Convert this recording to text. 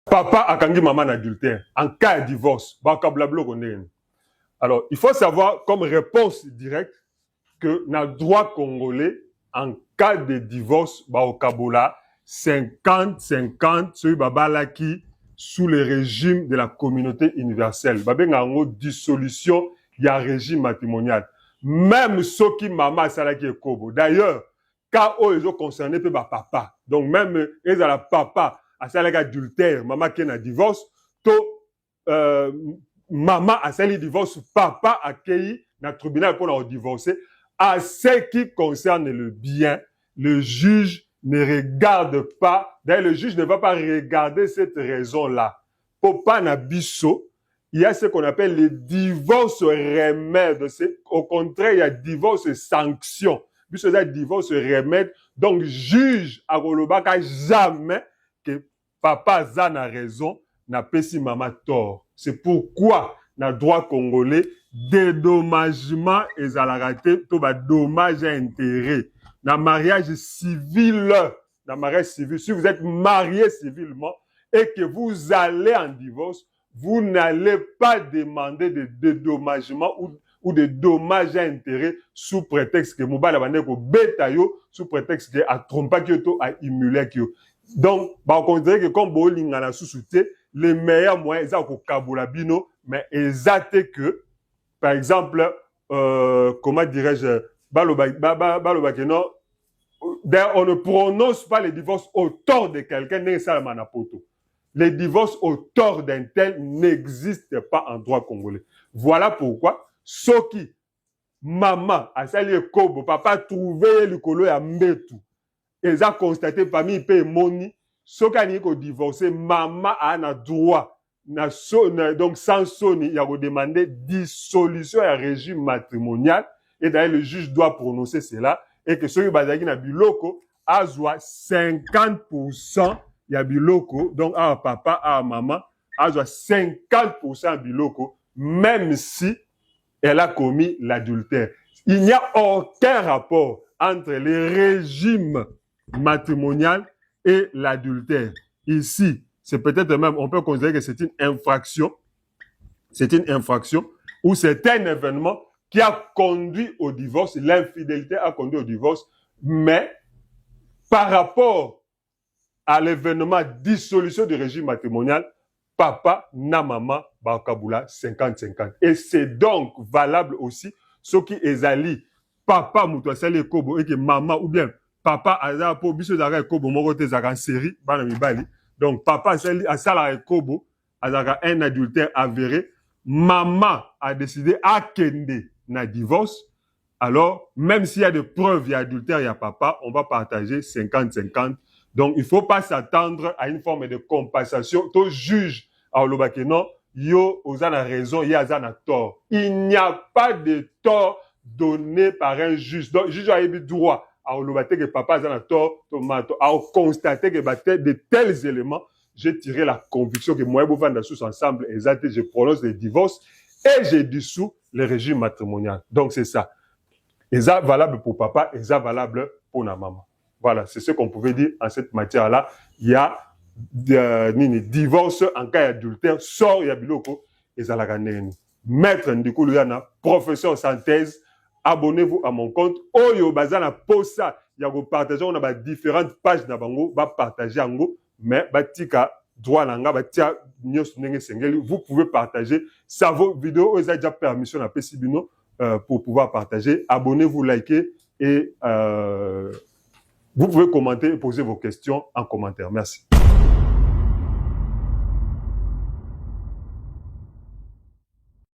Papa akangi maman adultère. En cas de divorce, alors, il faut savoir comme réponse directe que dans le droit congolais, en cas de divorce, au Kabola, 50-50, celui qui sous le régime de la communauté universelle. Une dissolution, il y a un régime matrimonial. Même ceux qui maman salaki kobo. D'ailleurs, quand ils ont concerné papa. Donc même ils ont la papa à salaki adultère, maman qui est en divorce, maman a sali divorce, papa a accueilli dans le tribunal pour divorcer. À ce qui concerne le bien, le juge ne regarde pas, d'ailleurs le juge ne va pas regarder cette raison-là. Pour pas nabiso, il y a ce qu'on appelle les divorces remèdes. Au contraire, il y a divorce sanction. Puisque il y a divorce remède, donc juge à Golobaka jamais que papa Zan a raison, n'a pas si maman tort. C'est pourquoi, dans le droit congolais, dédommagement et à la raté, tout va dommage à intérêt. Dans le mariage civil, si vous êtes marié civilement et que vous allez en divorce, vous n'allez pas demander de dédommagement ou de dommages à intérêt sous prétexte que Moubala Bandeko Betayo, sous prétexte que a trompé Kyoto, a immulé Kyoto. Donc, on considère que comme Boling a sous-souté, les meilleurs moyens, ils ont Kabola Bino, mais exact que, par exemple, comment dirais-je, on ne prononce pas le divorce au tort de quelqu'un, n'est ça la poto. Les divorces au tort d'un tel n'existent pas en droit congolais. Voilà pourquoi, ceux qui, maman, a sali kobo, papa trouvé le colo à Mbetu, ils ont constaté parmi les pays moni, ceux qui ont divorcé, maman a un droit, donc sans sonner, il a demandé dissolution à régime matrimonial, et d'ailleurs le juge doit prononcer cela, et que ceux qui ont na biloko, a 50%, il y a biloko, donc à papa, à maman, a 50% biloko, même si elle a commis l'adultère. Il n'y a aucun rapport entre les régimes matrimonial et l'adultère. Ici, c'est peut-être même, on peut considérer que c'est une infraction. C'est une infraction ou c'est un événement qui a conduit au divorce. L'infidélité a conduit au divorce, mais par rapport à l'événement dissolution du régime matrimonial, papa na maman bakabula 50-50. Et c'est donc valable aussi ce qui est ali papa mutuasali kobo et que maman ou bien papa aza po biso zaka kobo moko te zaka en série bana mibali. Donc papa asala kobo azaka un adultère avéré, maman a décidé à kende na divorce. Alors même s'il y a des preuves il y a adultère il y a papa, on va partager 50-50. Donc, il ne faut pas s'attendre à une forme de compensation. Tout juge à Olobakeno, yo, Ozana raison, Yazana tort. Il n'y a pas de tort donné par un juge. Donc, le juge a eu droit à Olobate que papa a tort, à constater que de tels éléments, j'ai tiré la conviction que moi et Bouvanda sous ensemble, exact, je prononce le divorce et j'ai dissous le régime matrimonial. Donc, c'est ça. Et ça valable pour papa et ça valable pour la maman. Voilà, c'est ce qu'on pouvait dire en cette matière-là. Il y a divorce en cas d'adultère, sort il y a biloko et ça la gagne. Maître Ndikoulou Yana, professeur synthèse, abonnez-vous à mon compte. Oyo bazana posa, il y a partager on a différentes pages na bango, ba partager ango, mais batika droit nanga batia nyos nenge sengeli, vous pouvez partager. Ça vos vidéos, ils ont déjà permission à Pessibino pour pouvoir partager. Abonnez-vous, likez et vous pouvez commenter et poser vos questions en commentaire. Merci.